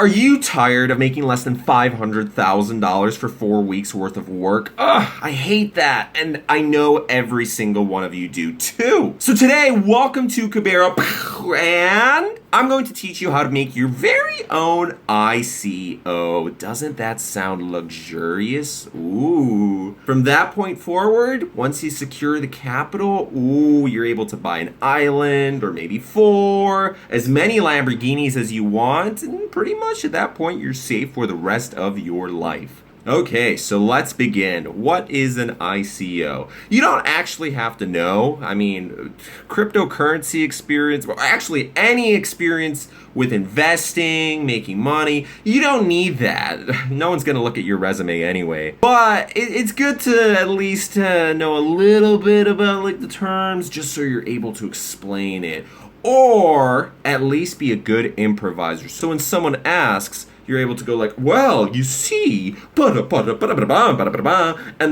Are you tired of making less than $500,000 for 4 weeks worth of work? Ugh, I hate that, and I know every single one of you do too. So today, welcome to Cabero, and I'm going to teach you how to make your very own ICO. Doesn't that sound luxurious? Ooh. From that point forward, once you secure the capital, you're able to buy an island, or maybe 4, as many Lamborghinis as you want, and pretty much at that point, you're safe for the rest of your life. Okay, so let's begin. What is an ICO? You don't actually have to know. I mean, cryptocurrency experience, or actually any experience with investing, making money, you don't need that. No one's gonna look at your resume anyway. But it's good to at least know a little bit about like the terms, just so you're able to explain it. Or at least be a good improviser. So when someone asks, you're able to go like, well, you see, and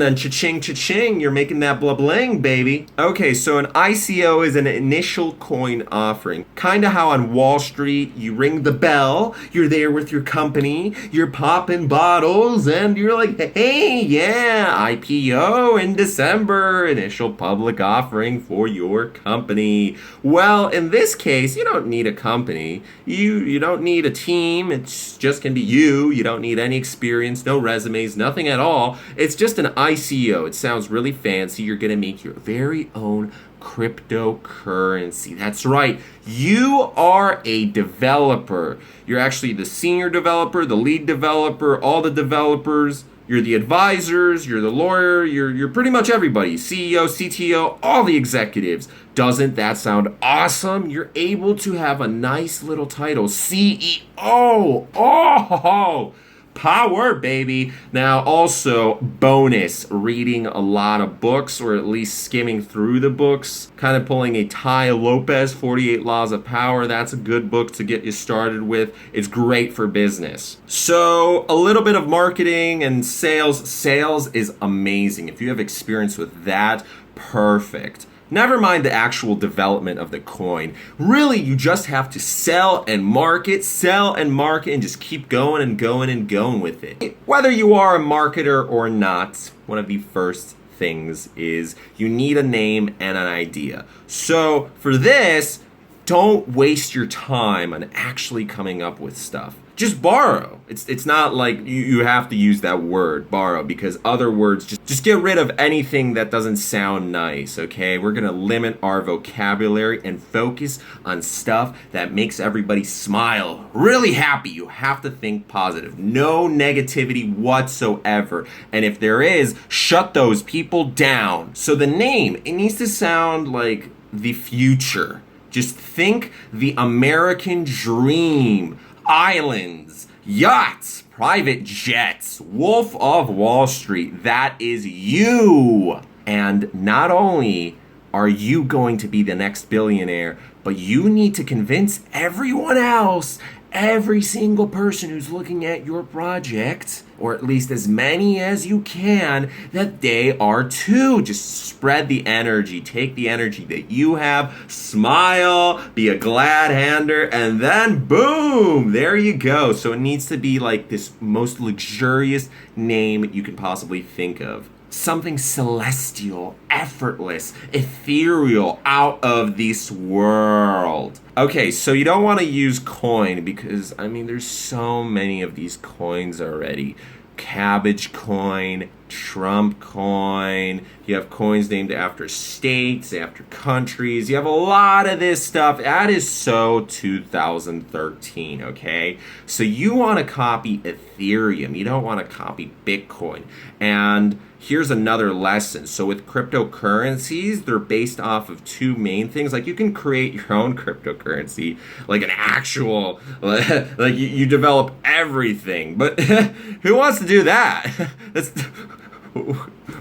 then cha-ching, cha-ching, you're making that blah-blang, baby. Okay, so an ICO is an initial coin offering. Kind of how on Wall Street, you ring the bell, you're there with your company, you're popping bottles, and you're like, hey, yeah, IPO in December, initial public offering for your company. Well, in this case, you don't need a company. You don't need a team. It's just can be you don't need any experience, no resumes, nothing at all. It's just an ICO. It sounds really fancy. You're gonna make your very own cryptocurrency. That's right, you are a developer. You're actually the senior developer, the lead developer, all the developers. You're the advisors, you're the lawyer, you're pretty much everybody. CEO, CTO, all the executives. Doesn't that sound awesome? You're able to have a nice little title, CEO. Oh, power, baby. Now, also, bonus, reading a lot of books, or at least skimming through the books. Kind of pulling a Tai Lopez, 48 Laws of Power. That's a good book to get you started with. It's great for business. So, a little bit of marketing and sales. Sales is amazing. If you have experience with that, perfect. Never mind the actual development of the coin. Really, you just have to sell and market, and just keep going and going and going with it. Whether you are a marketer or not, one of the first things is you need a name and an idea. So for this, don't waste your time on actually coming up with stuff. Just borrow. It's not like you have to use that word, borrow, because other words, just get rid of anything that doesn't sound nice, okay? We're gonna limit our vocabulary and focus on stuff that makes everybody smile, really happy. You have to think positive. No negativity whatsoever. And if there is, shut those people down. So the name, it needs to sound like the future. Just think the American dream. Islands, yachts, private jets, Wolf of Wall Street. That is you. And not only are you going to be the next billionaire, but you need to convince everyone else, every single person who's looking at your project, or at least as many as you can, that they are too. Just spread the energy. Take the energy that you have, smile, be a glad hander, and then boom, there you go. So it needs to be like this most luxurious name you can possibly think of. Something celestial, effortless, ethereal, out of this world. Okay, so you don't want to use coin because, I mean, there's so many of these coins already. Cabbage coin, Trump coin, you have coins named after states, after countries, you have a lot of this stuff. That is so 2013, okay? So you want to copy Ethereum, you don't want to copy Bitcoin. And here's another lesson. So with cryptocurrencies, they're based off of 2 main things. Like you can create your own cryptocurrency, like an actual, like you develop everything. But who wants to do that? That's,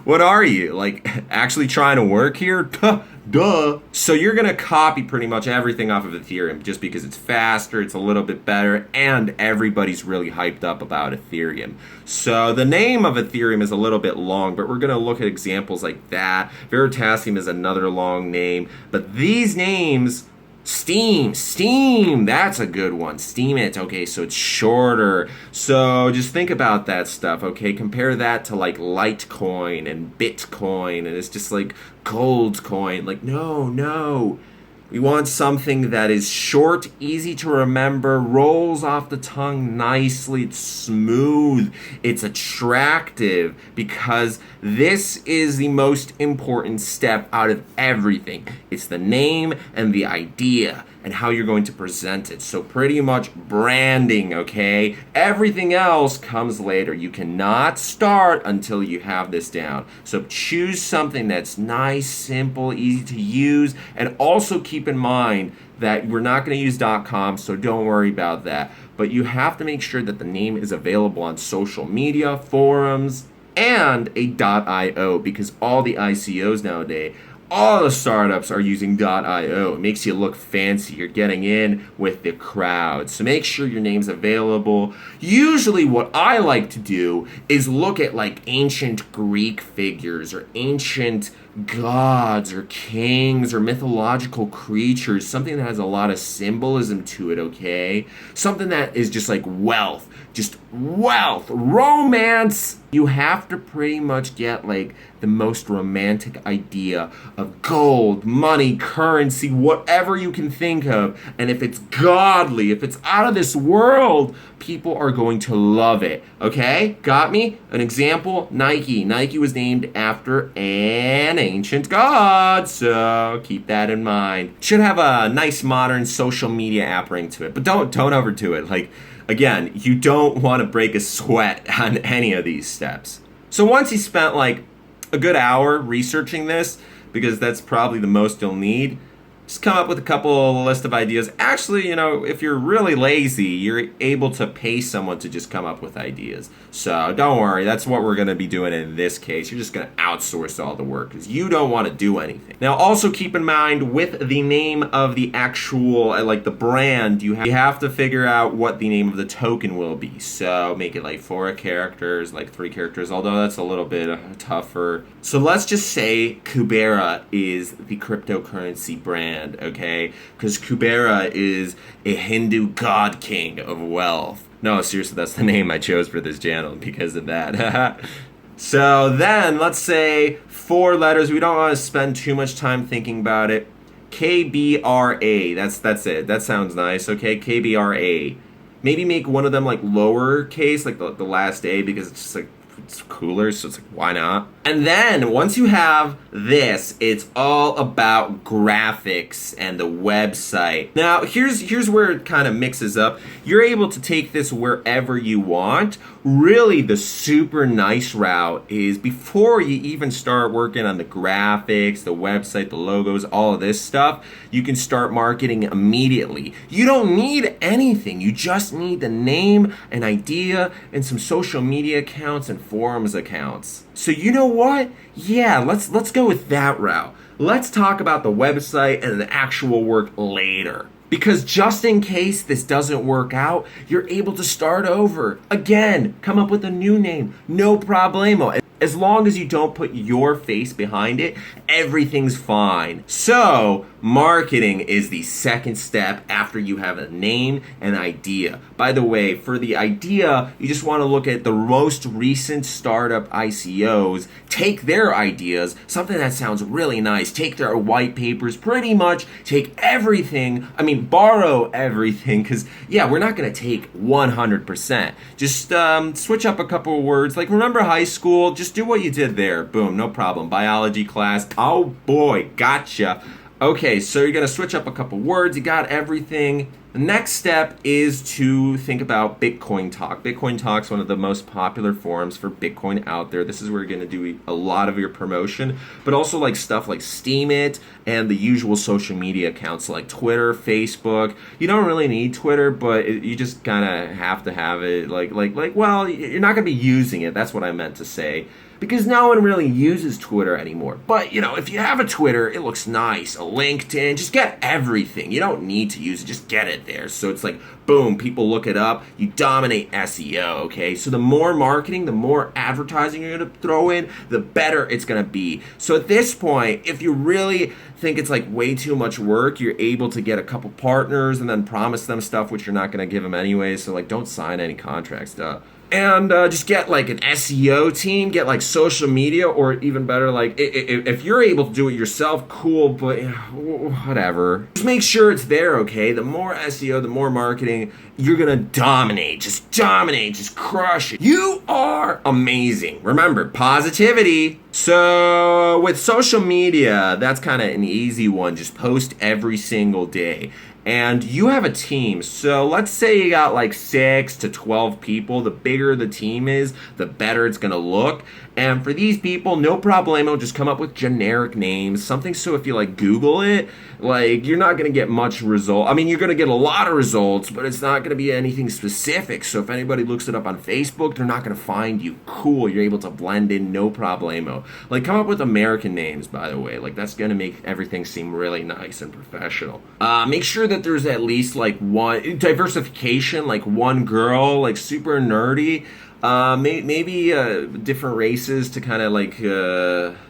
what are you, like actually trying to work here? Duh. So you're going to copy pretty much everything off of Ethereum just because it's faster, it's a little bit better, and everybody's really hyped up about Ethereum. So the name of Ethereum is a little bit long, but we're going to look at examples like that. Veritasium is another long name, but these names Steam, that's a good one. Steam it. Okay, so it's shorter. So just think about that stuff, okay? Compare that to like Litecoin and Bitcoin, and it's just like gold coin. Like, no. We want something that is short, easy to remember, rolls off the tongue nicely, it's smooth, it's attractive, because this is the most important step out of everything. It's the name and the idea and how you're going to present it. So pretty much branding, okay? Everything else comes later. You cannot start until you have this down. So choose something that's nice, simple, easy to use, and also keep in mind that we're not going to use .com, so don't worry about that. But you have to make sure that the name is available on social media, forums, and a .io, because all the ICOs nowadays, all the startups are using .io. It makes you look fancy. You're getting in with the crowd. So make sure your name's available. Usually what I like to do is look at like ancient Greek figures or ancient gods or kings or mythological creatures, something that has a lot of symbolism to it, okay? Something that is just like wealth, romance. You have to pretty much get like the most romantic idea of gold, money, currency, whatever you can think of. And if it's godly, if it's out of this world, people are going to love it. Okay? Got me? An example, Nike. Nike was named after an ancient god, so keep that in mind. Should have a nice modern social media app ring to it, but don't overdo it. Like, again, you don't want to break a sweat on any of these steps. So once you spent like a good hour researching this, because that's probably the most you'll need, just come up with a list of ideas. Actually, if you're really lazy, you're able to pay someone to just come up with ideas. So don't worry, that's what we're going to be doing in this case. You're just going to outsource all the work because you don't want to do anything. Now, also keep in mind with the name of the actual, like the brand, you have to figure out what the name of the token will be. So make it like 4 characters, like 3 characters, although that's a little bit tougher. So let's just say Kubera is the cryptocurrency brand. Okay, because Kubera is a Hindu god king of wealth. No, seriously, that's the name I chose for this channel because of that. So then, let's say 4 letters. We don't want to spend too much time thinking about it. KBRA. That's it. That sounds nice. Okay, KBRA. Maybe make one of them like lowercase, like the last A, because it's just like it's cooler, so it's like, why not? And then once you have this, it's all about graphics and the website. Now, here's where it kind of mixes up. You're able to take this wherever you want. Really, the super nice route is before you even start working on the graphics, the website, the logos, all of this stuff, you can start marketing immediately. You don't need anything. You just need the name, an idea, and some social media accounts and forums accounts. So you know what? Yeah, let's go with that route. Let's talk about the website and the actual work later. Because just in case this doesn't work out, you're able to start over. Again, come up with a new name. No problemo. As long as you don't put your face behind it, everything's fine. So, marketing is the second step after you have a name and idea. By the way, for the idea, you just want to look at the most recent startup ICOs, take their ideas, something that sounds really nice, take their white papers, pretty much take everything, borrow everything, because, yeah, we're not going to take 100%. Just switch up a couple of words. Like, remember high school? Just do what you did there. Boom, no problem. Biology class. Oh boy, gotcha. Okay, so you're going to switch up a couple words. You got everything. The next step is to think about Bitcoin Talk. Bitcoin Talk's one of the most popular forums for Bitcoin out there. This is where you're going to do a lot of your promotion, but also like stuff like Steam It and the usual social media accounts like Twitter, Facebook. You don't really need Twitter, but you just kind of have to have it. Well, you're not going to be using it. That's what I meant to say. Because no one really uses Twitter anymore. But, if you have a Twitter, it looks nice. A LinkedIn, just get everything. You don't need to use it, just get it there. So it's like boom, people look it up, you dominate SEO, okay? So the more marketing, the more advertising you're gonna throw in, the better it's gonna be. So at this point, if you really think it's like way too much work, you're able to get a couple partners and then promise them stuff which you're not gonna give them anyway. So like, don't sign any contracts, and just get like an SEO team, get like social media, or even better, like if you're able to do it yourself, cool, but whatever. Just make sure it's there, okay? The more SEO, the more marketing, you're gonna dominate, just crush it. You are amazing. Remember, positivity. So with social media, that's kind of an easy one. Just post every single day. And you have a team, so let's say you got like 6 to 12 people. The bigger the team is, the better it's gonna look. And for these people, no problemo, just come up with generic names, something so if you like Google it, like you're not gonna get much result. I mean, you're gonna get a lot of results, but it's not gonna be anything specific. So if anybody looks it up on Facebook, they're not gonna find you. Cool, you're able to blend in, no problemo. Like come up with American names, by the way. Like that's gonna make everything seem really nice and professional. Make sure that there's at least like one diversification, like one girl, like super nerdy. Maybe different races to kind of like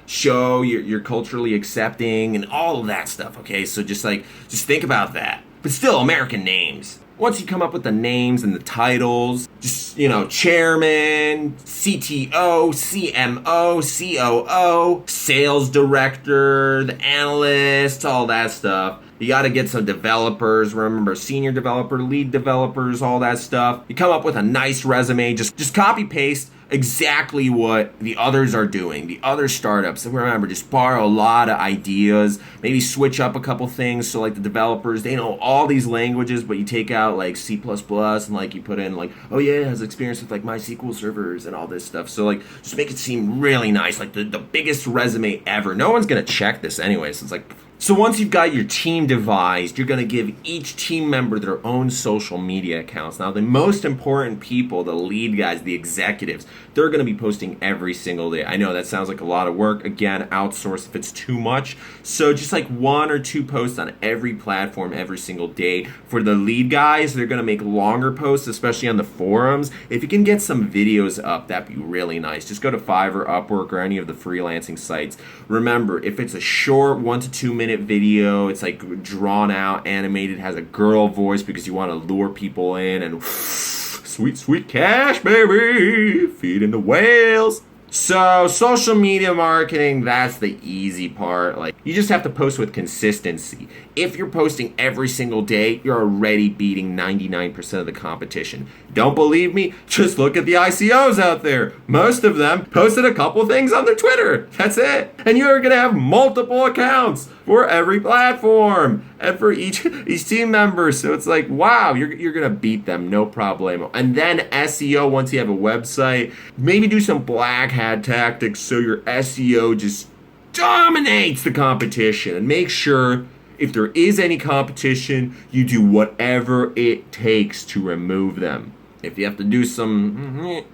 show you're culturally accepting and all of that stuff, okay? So just think about that. But still, American names. Once you come up with the names and the titles, just, chairman, CTO, CMO, COO, sales director, the analyst, all that stuff. You got to get some developers. Remember, senior developer, lead developers, all that stuff. You come up with a nice resume. Just copy paste exactly what the others are doing, the other startups. And remember, just borrow a lot of ideas. Maybe switch up a couple things. So like the developers, they know all these languages, but you take out like C++ and like you put in like, oh yeah, it has experience with like MySQL servers and all this stuff. So like just make it seem really nice, like the biggest resume ever. No one's gonna check this anyway. So it's like, so once you've got your team devised, you're going to give each team member their own social media accounts. Now, the most important people, the lead guys, the executives, they're going to be posting every single day. I know that sounds like a lot of work. Again, outsource if it's too much. So just like 1 or 2 posts on every platform every single day. For the lead guys, they're going to make longer posts, especially on the forums. If you can get some videos up, that'd be really nice. Just go to Fiverr, Upwork, or any of the freelancing sites. Remember, if it's a short 1 to 2 minute video, it's like drawn out, animated, has a girl voice because you want to lure people in and sweet cash, baby, feeding the whales. So social media marketing, that's the easy part. Like you just have to post with consistency. If you're posting every single day, you're already beating 99% of the competition. Don't believe me? Just look at the ICOs out there. Most of them posted a couple things on their Twitter. That's it. And you're going to have multiple accounts for every platform and for each team member. So it's like, wow, you're going to beat them, no problemo. And then SEO, once you have a website, maybe do some black hat tactics so your SEO just dominates the competition. And make sure if there is any competition, you do whatever it takes to remove them. If you have to do some,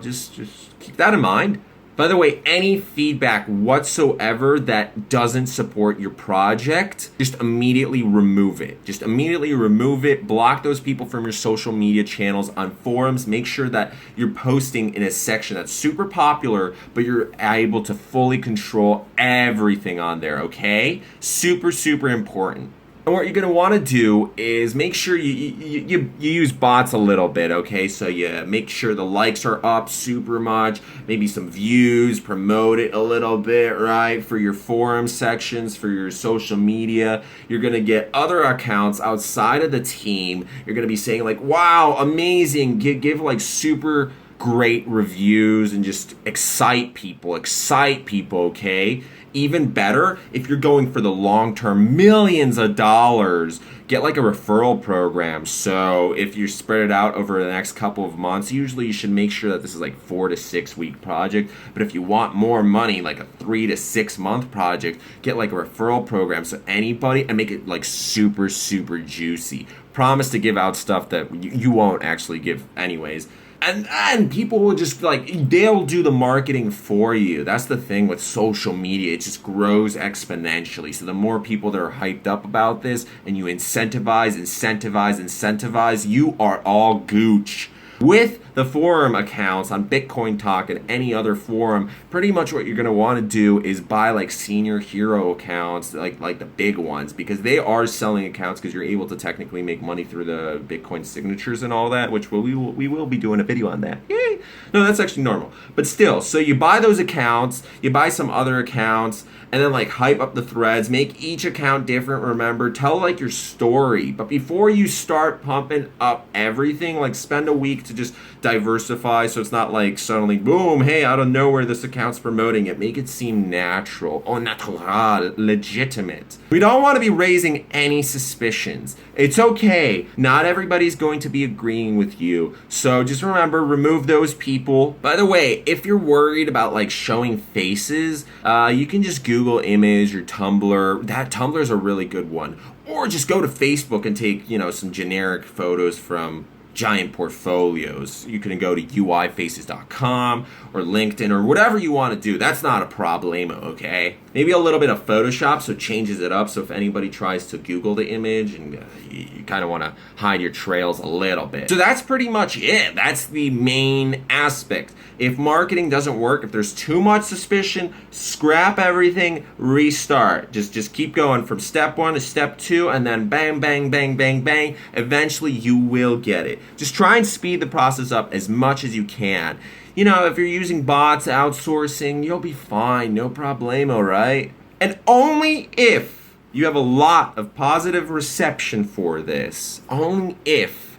just keep that in mind. By the way, any feedback whatsoever that doesn't support your project, just immediately remove it. Just immediately remove it. Block those people from your social media channels on forums. Make sure that you're posting in a section that's super popular, but you're able to fully control everything on there, okay? Super, super important. And what you're going to want to do is make sure you use bots a little bit, okay? So you make sure the likes are up super much, maybe some views, promote it a little bit, right? For your forum sections, for your social media. You're going to get other accounts outside of the team. You're going to be saying like, wow, amazing. Give like super great reviews and just excite people, okay? Even better, if you're going for the long term, millions of dollars, get like a referral program. So if you spread it out over the next couple of months, usually you should make sure that this is like 4 to 6 week project. But if you want more money, like a 3 to 6 month project, get like a referral program. So anybody, and make it like super, super juicy. Promise to give out stuff that you won't actually give anyways. And people will just like, they'll do the marketing for you. That's the thing with social media. It just grows exponentially. So the more people that are hyped up about this and you incentivize, you are all gooch. With the forum accounts on Bitcoin Talk and any other forum, pretty much what you're going to want to do is buy like senior hero accounts, like the big ones, because they are selling accounts because you're able to technically make money through the Bitcoin signatures and all that, which we will be doing a video on that. Yay! No, that's actually normal. But still, so you buy those accounts, you buy some other accounts, and then like hype up the threads, make each account different, remember, tell like your story. But before you start pumping up everything, like spend a week to just diversify so it's not like suddenly, boom, hey, out of nowhere this account's promoting it. Make it seem natural, au natural, legitimate. We don't want to be raising any suspicions. It's okay. Not everybody's going to be agreeing with you. So just remember, remove those people. By the way, if you're worried about like showing faces, you can just Google image or Tumblr. That Tumblr's a really good one. Or just go to Facebook and take, some generic photos from giant portfolios. You can go to uifaces.com or LinkedIn or whatever you want to do. That's not a problemo, okay? Maybe a little bit of Photoshop so it changes it up. So if anybody tries to Google the image and you kind of want to hide your trails a little bit. So that's pretty much it. That's the main aspect. If marketing doesn't work, if there's too much suspicion, scrap everything, restart. Just keep going from step 1 to step 2 and then bang, bang, bang, bang, bang. Eventually you will get it. Just try and speed the process up as much as you can. If you're using bots, outsourcing, you'll be fine. No problemo, right? And only if you have a lot of positive reception for this, only if,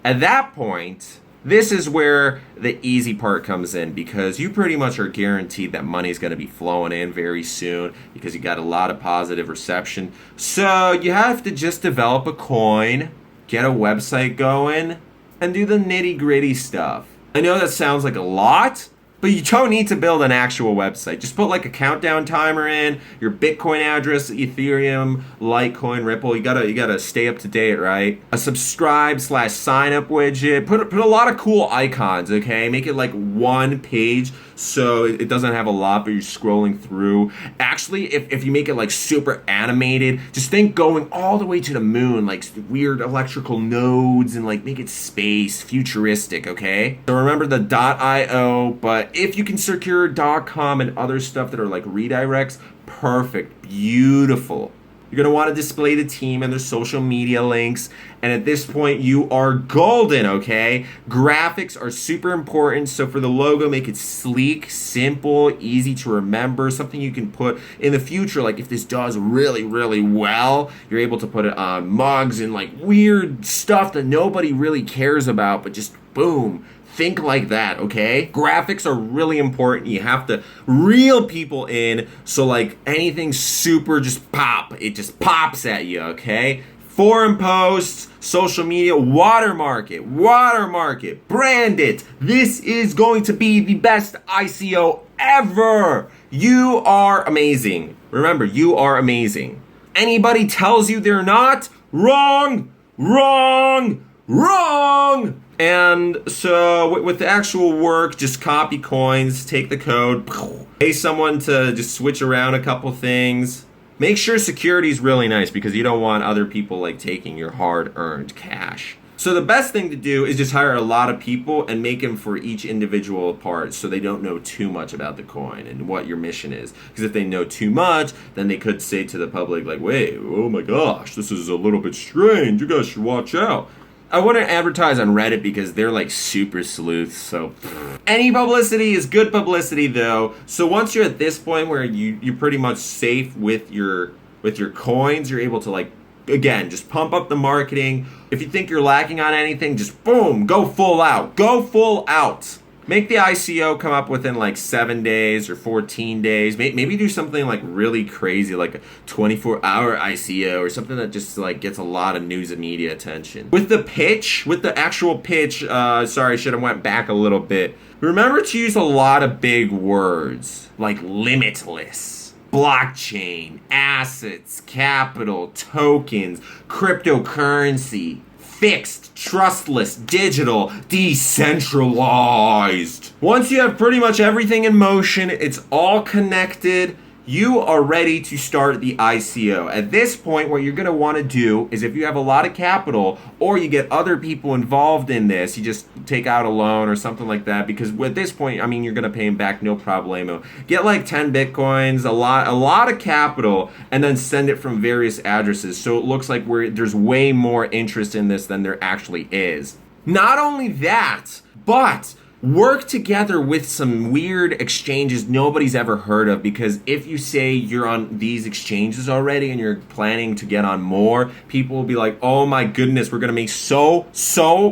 at that point, this is where the easy part comes in, because you pretty much are guaranteed that money is going to be flowing in very soon because you got a lot of positive reception. So you have to just develop a coin, get a website going, and do the nitty-gritty stuff. I know that sounds like a lot, but you don't need to build an actual website. Just put like a countdown timer in, your Bitcoin address, Ethereum, Litecoin, Ripple. You gotta stay up to date, right? A subscribe/sign up widget. Put a lot of cool icons, okay? Make it like one page so it doesn't have a lot, but you're scrolling through. Actually, if you make it like super animated, just think going all the way to the moon, like weird electrical nodes, and like make it space, futuristic, okay? So remember the .io, but if you can secure .com and other stuff that are like redirects, perfect, beautiful. You're going to want to display the team and their social media links. And at this point, you are golden, okay? Graphics are super important. So for the logo, make it sleek, simple, easy to remember. Something you can put in the future. Like if this does really, really well, you're able to put it on mugs and like weird stuff that nobody really cares about. But just boom. Think like that, okay? Graphics are really important. You have to reel people in, so like anything super just pop. It just pops at you, okay? Forum posts, social media, watermark it, brand it. This is going to be the best ICO ever. You are amazing. Remember, you are amazing. Anybody tells you they're not, wrong. And so with the actual work, just copy coins, take the code, pay someone to just switch around a couple things. Make sure security is really nice because you don't want other people like taking your hard-earned cash. So the best thing to do is just hire a lot of people and make them for each individual part so they don't know too much about the coin and what your mission is. Because if they know too much, then they could say to the public like, wait, oh my gosh, this is a little bit strange. You guys should watch out. I wouldn't advertise on Reddit because they're like super sleuths, so any publicity is good publicity though. So once you're at this point where you're pretty much safe with your coins, you're able to like, again, just pump up the marketing. If you think you're lacking on anything, just boom, go full out. Make the ICO come up within like 7 days or 14 days. Maybe do something like really crazy, like a 24-hour ICO or something that just like gets a lot of news and media attention. With the actual pitch, sorry, I should have went back a little bit. Remember to use a lot of big words like limitless, blockchain, assets, capital, tokens, cryptocurrency, fixed, trustless, digital, decentralized. Once you have pretty much everything in motion, it's all connected, you are ready to start the ICO. At this point, what you're going to want to do is, if you have a lot of capital or you get other people involved in this, you just take out a loan or something like that, because at this point, I mean, you're going to pay them back no problemo. Get like 10 Bitcoins, a lot of capital, and then send it from various addresses. So it looks like there's way more interest in this than there actually is. Not only that, but work together with some weird exchanges nobody's ever heard of, because if you say you're on these exchanges already and you're planning to get on more, people will be like, oh my goodness, we're going to make so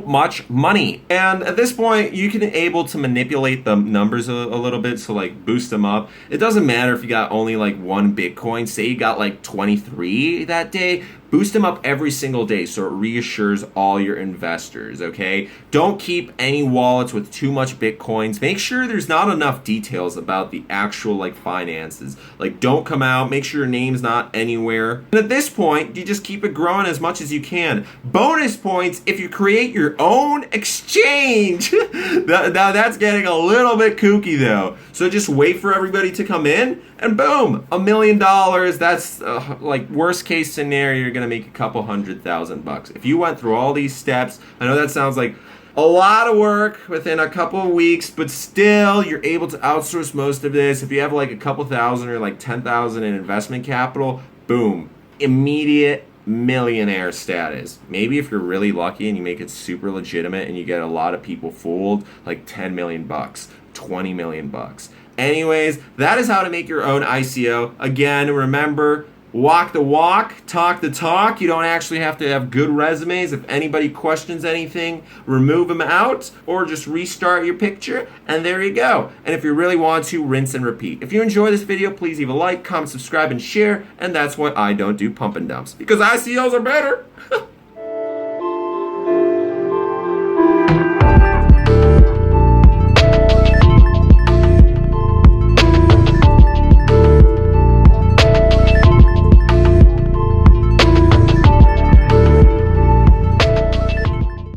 much money. And at this point, you can able to manipulate the numbers a little bit, so like boost them up. It doesn't matter if you got only like 1 Bitcoin. Say you got like 23 that day. Boost them up every single day so it reassures all your investors, okay? Don't keep any wallets with too much Bitcoins. Make sure there's not enough details about the actual like finances. Like, don't come out, make sure your name's not anywhere. And at this point, you just keep it growing as much as you can. Bonus points if you create your own exchange. Now that's getting a little bit kooky though. So just wait for everybody to come in and boom, $1 million. That's like worst case scenario, you're going to make a couple $100,000. If you went through all these steps, I know that sounds like a lot of work within a couple of weeks, but still you're able to outsource most of this. If you have like a couple thousand or like 10,000 in investment capital, boom, immediate millionaire status. Maybe if you're really lucky and you make it super legitimate and you get a lot of people fooled, like 10 million bucks, 20 million bucks. Anyways, that is how to make your own ICO. Again, remember, walk the walk, talk the talk. You don't actually have to have good resumes. If anybody questions anything, remove them out or just restart your picture, and there you go. And if you really want to, rinse and repeat. If you enjoy this video, please leave a like, comment, subscribe, and share. And that's why I don't do pump and dumps, because ICOs are better.